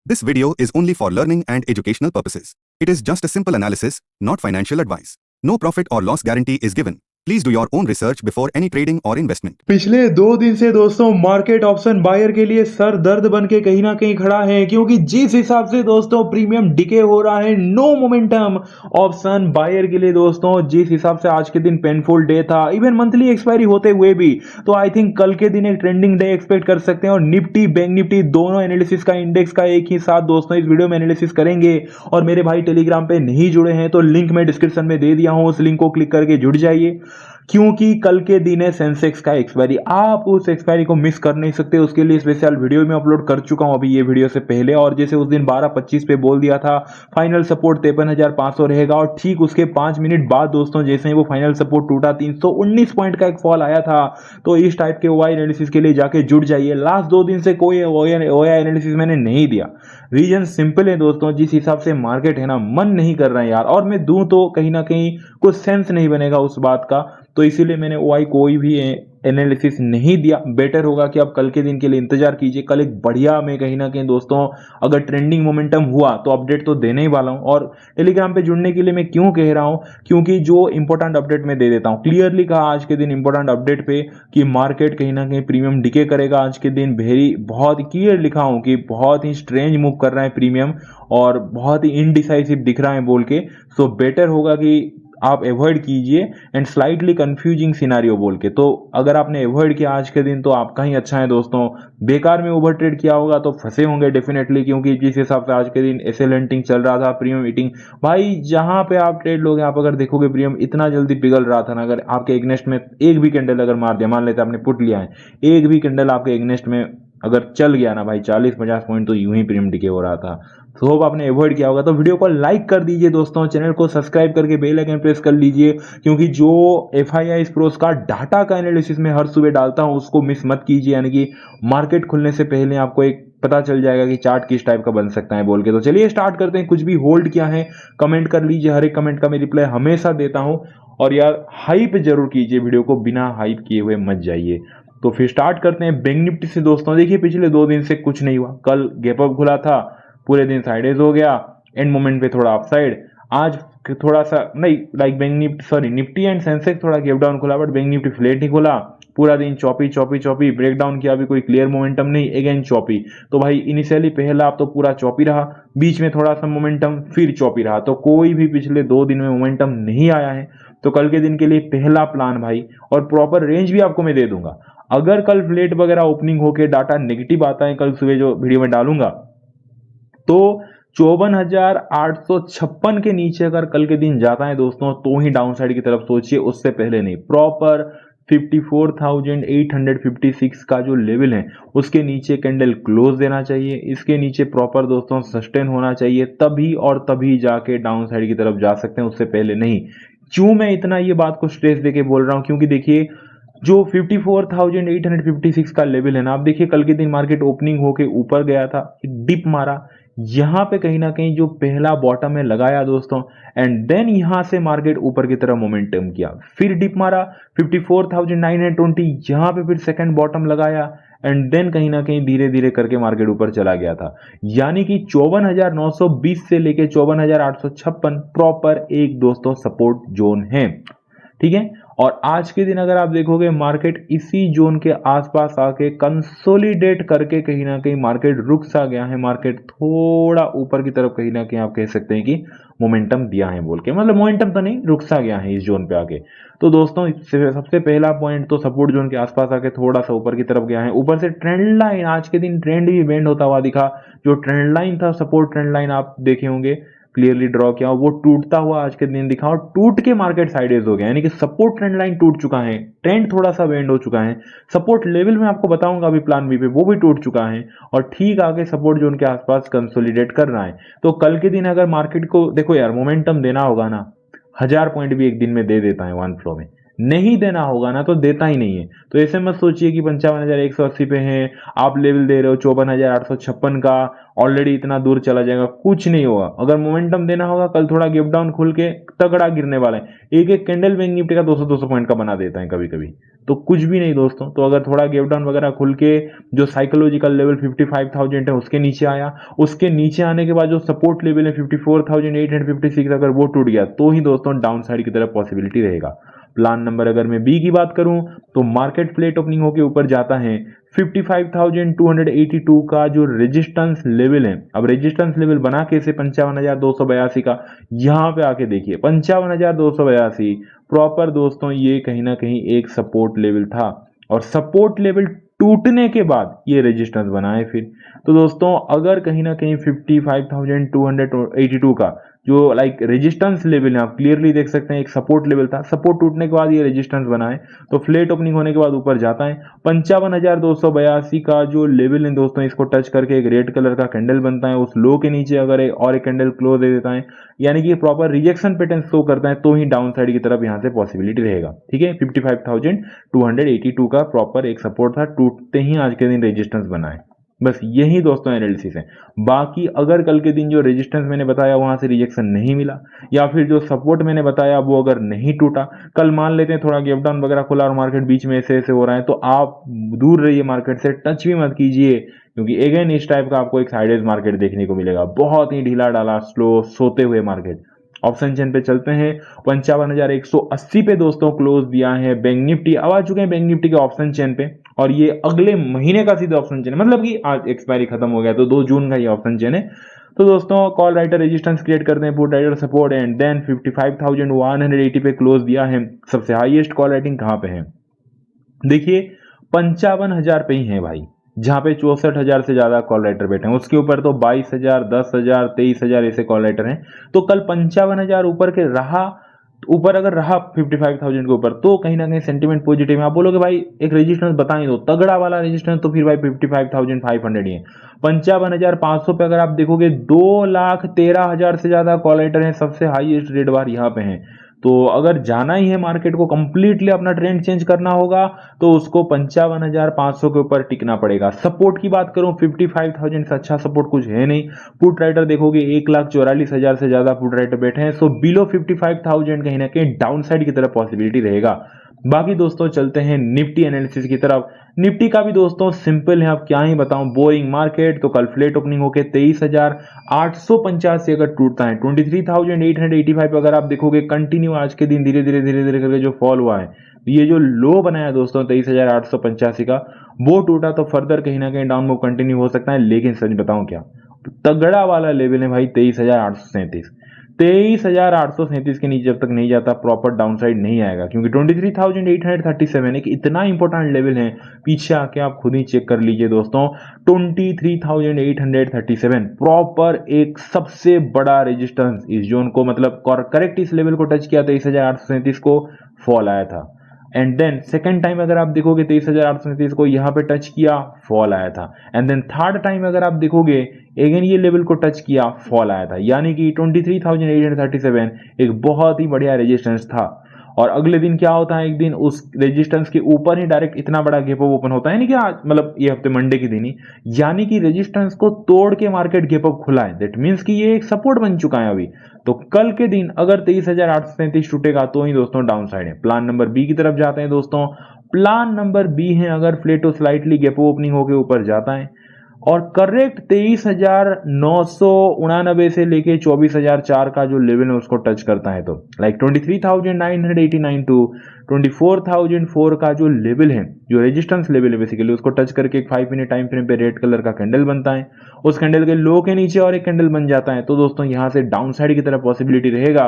This video is only for learning and educational purposes. It is just a simple analysis, not financial advice. No profit or loss guarantee is given. Please do your own research before any trading or investment. पिछले 2 दिन से दोस्तों market option buyer के लिए sir दर्द बन के कहीं ना कहीं खड़ा है, क्योंकि जिस हिसाब से दोस्तों प्रीमियम डिके हो रहा है, नो मोमेंटम ऑप्शन बायर के लिए दोस्तों। जिस हिसाब से आज के दिन पेनफुल डे था, इवन मंथली एक्सपायरी होते हुए भी, तो आई थिंक कल के दिन एक ट्रेंडिंग डे एक्सपेक्ट कर सकते हैं। और निफ्टी बैंक निफ्टी दोनों एनालिसिस का इंडेक्स का एक ही साथ दोस्तों इस वीडियो में एनालिसिस करेंगे। और मेरे भाई टेलीग्राम पे नहीं जुड़े हैं तो लिंक मैं डिस्क्रिप्शन में दे दिया हूं, उस लिंक को क्लिक करके जुड़ जाइए, क्योंकि कल के दिन है सेंसेक्स का एक्सपायरी। आप उस एक्सपायरी को मिस कर नहीं सकते, उसके लिए स्पेशल वीडियो में अपलोड कर चुका हूं अभी ये वीडियो से पहले। और जैसे उस दिन 12:25 पे बोल दिया था फाइनल सपोर्ट 53,500 रहेगा, और ठीक उसके 5 मिनट बाद दोस्तों जैसे ही वो फाइनल सपोर्ट टूटा 319 पॉइंट का एक फॉल आया था। तो इस टाइप के ओआई एनालिसिस के लिए जाके जुड़ जाइए। लास्ट 2 दिन से कोई ओआई एनालिसिस मैंने नहीं दिया, रीजन सिंपल है दोस्तों, जिस हिसाब से मार्केट है ना, मन नहीं कर रहा है यार। और मैं दूं तो कहीं ना कहीं कुछ सेंस नहीं बनेगा उस बात का, तो इसीलिए मैंने ओआई कोई भी एनालिसिस नहीं दिया। बेटर होगा कि आप कल के दिन के लिए इंतजार कीजिए। कल एक बढ़िया में कहीं ना कहीं दोस्तों अगर ट्रेंडिंग मोमेंटम हुआ तो अपडेट तो देने ही वाला हूं। और टेलीग्राम पे जुड़ने के लिए मैं क्यों कह रहा हूं, क्योंकि जो इंपॉर्टेंट अपडेट मैं दे देता हूं, क्लियरली कहा आज के दिन इंपॉर्टेंट अपडेट पे कि मार्केट कहीं ना कहीं प्रीमियम डिके करेगा आज के दिन। वेरी बहुत क्लियर लिखा हूं कि बहुत ही स्ट्रेंज मूव कर रहा है प्रीमियम और बहुत ही इनडिसाइसिव दिख रहा है बोल के। सो बेटर होगा कि आप अवॉइड कीजिए एंड स्लाइटली कंफ्यूजिंग सिनारियो बोल के। तो अगर आपने अवॉइड किया आज के दिन तो आपका ही अच्छा है दोस्तों। बेकार में ओवर ट्रेड किया होगा तो फंसे होंगे डेफिनेटली, क्योंकि जिस हिसाब से आज के दिन एसेलेंटिंग चल रहा था, प्रीमियम ईटिंग भाई, जहां पे आप ट्रेड लोगे आप अगर देखोगे प्रीमियम इतना जल्दी पिघल रहा था ना। अगर आपके एग्नेस्ट में एक भी कैंडल अगर मार दिया, मान लेते आपने पुट लिया है, एक भी कैंडल आपके एग्नेस्ट में अगर चल गया ना भाई 40-50 पॉइंट, तो यूं ही प्रीमियम डिके हो रहा था। तो होप आपने अवॉइड किया होगा। तो वीडियो को लाइक कर दीजिए दोस्तों, चैनल को सब्सक्राइब करके बेल आइकन प्रेस कर लीजिए, क्योंकि जो FII प्रोस का डाटा का एनालिसिस में हर सुबह डालता हूं उसको मिस मत कीजिए। यानी कि मार्केट खुलने से पहले आपको एक पता चल जाएगा कि चार्ट किस टाइप का बन सकता है बोल के। तो चलिए स्टार्ट करते हैं। कुछ भी होल्ड किया है कमेंट कर लीजिए, हर एक कमेंट का मैं रिप्लाई हमेशा देता हूं। और यार हाइप जरूर कीजिए, वीडियो को बिना हाइप किए हुए मत जाइए। तो फिर स्टार्ट करते हैं बैंक निफ्टी से दोस्तों। देखिए पिछले 2 दिन से कुछ नहीं हुआ, कल गैप अप खुला था, पूरे दिन साइडेज हो गया, एंड मोमेंट पे थोड़ा अपसाइड। आज थोड़ा सा नहीं, like bank Nifty sorry Nifty and Sensex थोड़ा गैप डाउन खुला, बट बैंक निफ्टी फ्लैट ही खुला। पूरा दिन चॉपी चॉपी चॉपी, ब्रेकडाउन किया, अभी कोई क्लियर मोमेंटम नहीं, अगेन चॉपी। तो भाई इनिशियली पहला आप तो पूरा चॉपी रहा, बीच में थोड़ा सा मोमेंटम, फिर चॉपी रहा, तो कोई भी पिछले 2 दिन में मोमेंटम नहीं आया है। तो कल के दिन के लिए पहला प्लान भाई, और प्रॉपर रेंज भी आपको मैं दे दूंगा। अगर कल फ्लैट वगैरह ओपनिंग होके डाटा नेगेटिव आता है कल सुबह जो वीडियो में डालूंगा, तो 54,856 के नीचे अगर कल के दिन जाता है दोस्तों तो ही डाउन साइड की तरफ सोचिए, उससे पहले नहीं। प्रॉपर 54,856 का जो लेवल है उसके नीचे कैंडल क्लोज देना चाहिए, इसके नीचे प्रॉपर दोस्तों सस्टेन होना चाहिए, तभी और तभी जाके डाउन साइड की तरफ जा सकते हैं, उससे पहले नहीं। क्यों मैं इतना ये बात को स्ट्रेस देके बोल रहा हूं, क्योंकि देखिए जो 54,856 का लेवल है ना, आप देखिए कल के दिन मार्केट ओपनिंग होके ऊपर गया था, डिप मारा, यहां पे कहीं ना कहीं जो पहला बॉटम है लगाया दोस्तों, एंड देन यहां से मार्केट ऊपर की तरफ मोमेंटम किया, फिर डिप मारा 54,920, यहां पे फिर सेकंड बॉटम लगाया, एंड देन कहीं ना कहीं धीरे धीरे करके मार्केट ऊपर चला गया था। यानी कि 54,920 से लेके 54,856 प्रॉपर एक दोस्तों सपोर्ट जोन है, ठीक है। और आज के दिन अगर आप देखोगे मार्केट इसी जोन के आसपास आके कंसोलिडेट करके कहीं ना कहीं मार्केट रुक सा गया है, मार्केट थोड़ा ऊपर की तरफ कहीं ना कहीं आप कह सकते हैं कि मोमेंटम दिया है बोल के, मतलब मोमेंटम तो नहीं, रुक सा गया है इस जोन पे आके। तो दोस्तों सबसे पहला पॉइंट तो सपोर्ट जोन के आसपास आके थोड़ा सा ऊपर की तरफ गया है। ऊपर से ट्रेंड लाइन, आज के दिन ट्रेंड भी बेंड होता हुआ दिखा, जो ट्रेंड लाइन था, सपोर्ट ट्रेंड लाइन आप देखे होंगे क्लियरली ड्रॉ किया, वो टूटता हुआ आज के दिन दिखा, और टूट के मार्केट साइडेज हो गया, यानी कि सपोर्ट ट्रेंड लाइन टूट चुका है, ट्रेंड थोड़ा सा बेंड हो चुका है। सपोर्ट लेवल में आपको बताऊंगा अभी प्लान बी पे, वो भी टूट चुका है, और ठीक आगे सपोर्ट जोन के आसपास कंसोलिडेट कर रहा है। तो कल के दिन अगर मार्केट को देखो यार मोमेंटम देना होगा ना, 1000 पॉइंट भी एक दिन में दे देता है वन फ्लो में, नहीं देना होगा ना तो देता ही नहीं है। तो ऐसे मत सोचिए कि 55,180 पे हैं, आप लेवल दे रहे हो 54,856 का, ऑलरेडी इतना दूर चला जाएगा, कुछ नहीं होगा। अगर मोमेंटम देना होगा, कल थोड़ा गैप डाउन खुल के तगड़ा गिरने वाला है। एक एक कैंडल बैंक निफ्टी का 200-200 पॉइंट का बना देता है कभी कभी, तो कुछ भी नहीं दोस्तों। तो अगर थोड़ा गैप डाउन वगैरह खुल के जो साइकोलॉजिकल लेवल 55,000 है उसके नीचे आया, उसके नीचे आने के बाद जो सपोर्ट लेवल है 54,856 अगर वो टूट गया तो ही दोस्तों डाउन साइड की तरफ पॉसिबिलिटी रहेगा। प्लान नंबर अगर मैं बी की बात करूं तो मार्केट फ्लैट ओपनिंग होकर ऊपर जाता है 55,282 का जो रेजिस्टेंस लेवल है। अब रेजिस्टेंस लेवल बना कैसे 55,282 का, यहां पे आके देखिए 55,282 प्रॉपर दोस्तों ये कहीं ना कहीं एक सपोर्ट लेवल था, और सपोर्ट लेवल टूटने के बाद ये रेजिस्टेंस बनाए फिर। तो दोस्तों अगर कहीं ना कहीं 55,282 का जो रेजिस्टेंस लेवल है, आप क्लियरली देख सकते हैं एक सपोर्ट लेवल था, सपोर्ट टूटने के बाद ये रेजिस्टेंस बनाए, तो फ्लैट ओपनिंग होने के बाद ऊपर जाता है 55,282 का जो लेवल है दोस्तों, इसको टच करके एक रेड कलर का कैंडल बनता है। उस लो के नीचे अगर एक कैंडल क्लोज दे देता है, यानी कि प्रॉपर रिजेक्शन पैटर्न शो करता है, तो ही डाउन साइड की तरफ यहां से पॉसिबिलिटी रहेगा। ठीक है, 55,282 का प्रॉपर एक सपोर्ट था, टूटते ही आज के दिन रेजिस्टेंस बना है। बस यही दोस्तों एनालिसिस है। बाकी अगर कल के दिन जो रेजिस्टेंस मैंने बताया वहां से रिजेक्शन नहीं मिला, या फिर जो सपोर्ट मैंने बताया वो अगर नहीं टूटा, कल मान लेते हैं थोड़ा गैप डाउन वगैरह खुला और मार्केट बीच में ऐसे ऐसे हो रहा है, तो आप दूर रहिए मार्केट से, टच भी मत कीजिए, क्योंकि अगेन इस टाइप का आपको एक साइडवेज मार्केट देखने को मिलेगा, बहुत ही ढीला डाला स्लो सोते हुए मार्केट। ऑप्शन चेन पे चलते हैं, 55,180 पे दोस्तों क्लोज दिया है बैंक निफ्टी। अब आ चुके हैं बैंक निफ्टी के ऑप्शन चेन पे, और ये अगले महीने का सीधा ऑप्शन चेन है, मतलब कि आज एक्सपायरी खत्म हो गया तो 2 जून का ये ऑप्शन चेन है। तो दोस्तों कॉल राइटर रेजिस्टेंस क्रिएट करते हैं, put writer support, and then 55,180 पे क्लोज दिया है। सबसे हाईएस्ट कॉल राइटिंग कहां पे है देखिए, 55,000 पे ही है भाई, जहां पे 64,000 से ज्यादा कॉल राइटर बैठे हैं। उसके ऊपर तो 22,000, 10,000, 23,000 ऐसे कॉल राइटर हैं। तो कल 55,000 ऊपर के रहा, ऊपर अगर रहा 55,000 के ऊपर, तो कहीं ना कहीं सेंटीमेंट पॉजिटिव है। आप बोलोगे भाई एक रेजिस्टेंस बता ही दो, तगड़ा वाला रेजिस्टेंस, तो फिर भाई 55,500 ही है। 55,500 पे अगर आप देखोगे 2,13,000 से ज्यादा कॉल राइटर हैं, सबसे हाईएस्ट रेट बार यहाँ पे हैं। तो अगर जाना ही है मार्केट को कंप्लीटली अपना ट्रेंड चेंज करना होगा, तो उसको 55,500 के ऊपर टिकना पड़ेगा। सपोर्ट की बात करूं 55,000 से अच्छा सपोर्ट कुछ है नहीं। पुट राइटर देखोगे 1,44,000 से ज्यादा पुट राइटर बैठे हैं, सो बिलो 55,000 कहीं ना कहीं डाउन साइड की तरफ पॉसिबिलिटी रहेगा। बाकी दोस्तों चलते हैं निफ्टी एनालिसिस की तरफ। निफ्टी का भी दोस्तों सिंपल है, अब क्या ही बताऊं, बोरिंग मार्केट। तो कल फ्लैट ओपनिंग होके 23,885 अगर टूटता है, 23,885 अगर आप देखोगे कंटिन्यू आज के दिन धीरे धीरे धीरे धीरे करके जो फॉल हुआ है, ये जो लो बनाया दोस्तों 23,885 का, वो टूटा तो फर्दर कहीं ना कहीं डाउन मूव कंटिन्यू हो सकता है। लेकिन सच बताऊं क्या, तगड़ा वाला लेवल है भाई 23,837। 23,837 के नीचे जब तक नहीं जाता प्रॉपर डाउन साइड नहीं आएगा, क्योंकि 23,837 एक इतना इंपॉर्टेंट लेवल है। पीछे आके आप खुद ही चेक कर लीजिए दोस्तों, 23,837 प्रॉपर एक सबसे बड़ा रेजिस्टेंस इस जोन को, मतलब करेक्ट इस लेवल को टच किया 23,837 को, फॉल आया था। एंड देन सेकंड टाइम अगर आप देखोगे 23,837 को यहाँ पे टच किया, फॉल आया था। एंड देन थर्ड टाइम अगर आप देखोगे अगेन ये लेवल को टच किया, फॉल आया था। यानी कि 23,837 एक बहुत ही बढ़िया रेजिस्टेंस था। और अगले दिन क्या होता है, एक दिन उस रेजिस्टेंस के ऊपर ही डायरेक्ट इतना बड़ा गैप अप ओपन होता है, यानी कि आज मतलब ये हफ्ते मंडे के दिन ही, यानी कि रेजिस्टेंस को तोड़ के मार्केट गैप अप खुला है। दैट मींस कि ये एक सपोर्ट बन चुका है अभी। तो कल के दिन अगर 23,837 टूटेगा तो ही दोस्तों डाउन साइड है। प्लान नंबर बी की तरफ जाते हैं दोस्तों। प्लान नंबर बी है, अगर फ्लेटो स्लाइटली गैप ओपनिंग होकर ऊपर जाता है और करेक्ट 23,999 से लेके 24,004 का जो लेवल है उसको टच करता है, तो 23,989 टू 24,004 का जो लेवल है, जो रेजिस्टेंस लेवल है बेसिकली, उसको टच करके एक 5 मिनट टाइम फ्रेम पे रेड कलर का कैंडल बनता है। उस कैंडल के लो के नीचे और एक कैंडल बन जाता है, तो दोस्तों यहां से डाउन साइड की तरफ पॉसिबिलिटी रहेगा।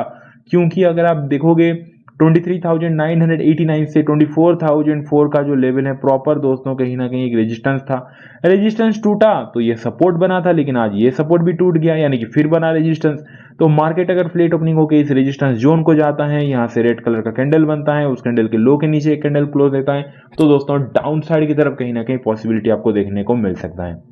क्योंकि अगर आप देखोगे 23,989 से 24,004 का जो लेवल है प्रॉपर दोस्तों कहीं ना कहीं एक रेजिस्टेंस था। रेजिस्टेंस टूटा तो ये सपोर्ट बना था, लेकिन आज ये सपोर्ट भी टूट गया, यानी कि फिर बना रेजिस्टेंस। तो मार्केट अगर फ्लैट ओपनिंग होकर इस रेजिस्टेंस जोन को जाता है, यहां से रेड कलर का कैंडल बनता है, उस कैंडल के लो के नीचे एक कैंडल क्लोज देता है, तो दोस्तों डाउन साइड की तरफ कहीं ना कहीं पॉसिबिलिटी आपको देखने को मिल सकता है।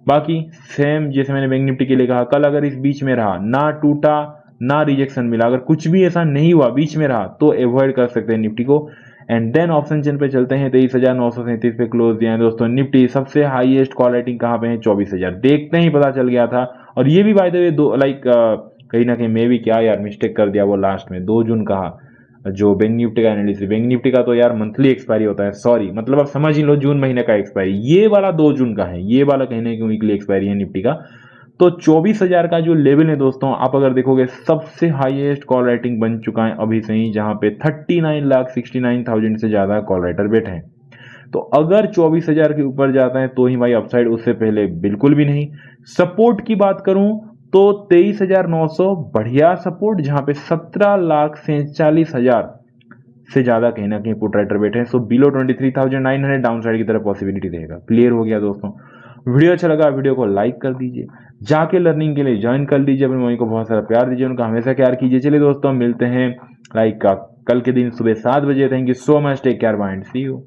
बाकी सेम जैसे मैंने बैंक निफ्टी के लिए कहा, कल अगर इस बीच में रहा, ना टूटा ना रिजेक्शन मिला, अगर कुछ भी ऐसा नहीं हुआ, बीच में रहा, तो अवॉइड कर सकते हैं निफ्टी को। एंड देन ऑप्शन चेन पे चलते हैं, 23,937 पे क्लोज दिया है दोस्तों निफ्टी। सबसे हाईएस्ट कॉल रेटिंग कहाँ पे है, 24,000, देखते ही पता चल गया था। और ये भी बाय द वे दो कहीं ना कहीं मैं भी क्या यार मिस्टेक कर दिया, वो लास्ट में 2 जून कहा, जो बैंक निफ्टी का एनालिसिस, बैंक निफ्टी का तो यार मंथली एक्सपायरी होता है, सॉरी, मतलब आप समझ ही लो जून महीने का एक्सपायरी, ये वाला 2 जून का है, ये वाला कहीं ना कहीं वीकली एक्सपायरी है निफ्टी का। तो 24,000 का जो लेवल है दोस्तों, आप अगर देखोगे सबसे हाईएस्ट कॉल राइटिंग बन चुका है अभी से ही, जहां पे 39,69,000 से ज्यादा कॉल राइटर बैठे हैं। तो अगर 24,000 के ऊपर जाता है तो ही भाई अपसाइड, उससे पहले बिल्कुल भी नहीं। सपोर्ट की बात करूं तो 23,900 बढ़िया सपोर्ट, जहां पे 17,47,000 से ज्यादा कहीं ना कहीं पुट राइटर बैठे हैं। सो बिलो 23,900 डाउन साइड की तरफ पॉसिबिलिटी रहेगा। क्लियर हो गया दोस्तों। वीडियो अच्छा लगा, वीडियो को लाइक कर दीजिए, जाके लर्निंग के लिए ज्वाइन कर लीजिए, अपनी मम्मी को बहुत सारा प्यार दीजिए, उनका हमेशा प्यार कीजिए। चलिए दोस्तों, मिलते हैं कल के दिन सुबह 7 बजे। Thank you so much, take care, bye and see you.